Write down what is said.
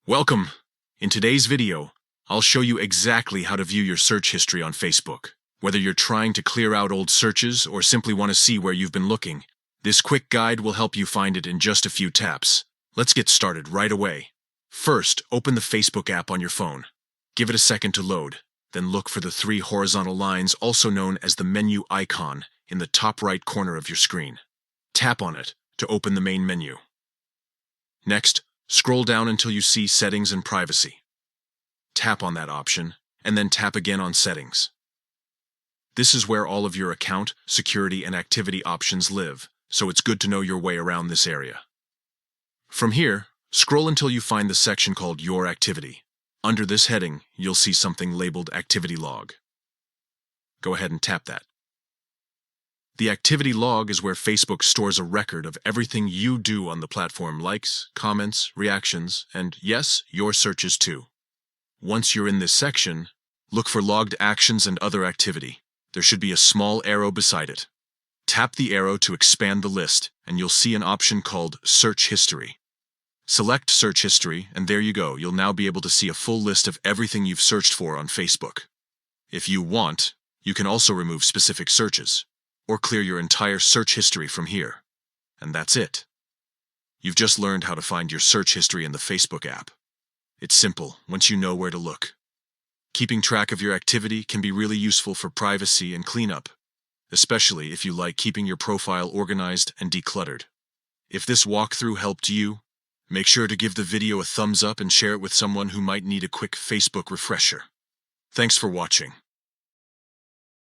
Welcome! In today's video, I'll show you exactly how to view your search history on Facebook. Whether you're trying to clear out old searches or simply want to see where you've been looking, this quick guide will help you find it in just a few taps. Let's get started right away. First, open the Facebook app on your phone. Give it a second to load, then look for the three horizontal lines, also known as the menu icon, in the top right corner of your screen. Tap on it to open the main menu. Next, scroll down until you see Settings and Privacy. Tap on that option, and then tap again on Settings. This is where all of your account, security, and activity options live, so it's good to know your way around this area. From here, scroll until you find the section called Your Activity. Under this heading, you'll see something labeled Activity Log. Go ahead and tap that. The activity log is where Facebook stores a record of everything you do on the platform: likes, comments, reactions, and yes, your searches too. Once you're in this section, look for logged actions and other activity. There should be a small arrow beside it. Tap the arrow to expand the list, and you'll see an option called Search History. Select Search History, and there you go. You'll now be able to see a full list of everything you've searched for on Facebook. If you want, you can also remove specific searches, or clear your entire search history from here. And that's it. You've just learned how to find your search history in the Facebook app. It's simple once you know where to look. Keeping track of your activity can be really useful for privacy and cleanup, especially if you like keeping your profile organized and decluttered. If this walkthrough helped you, make sure to give the video a thumbs up and share it with someone who might need a quick Facebook refresher. Thanks for watching.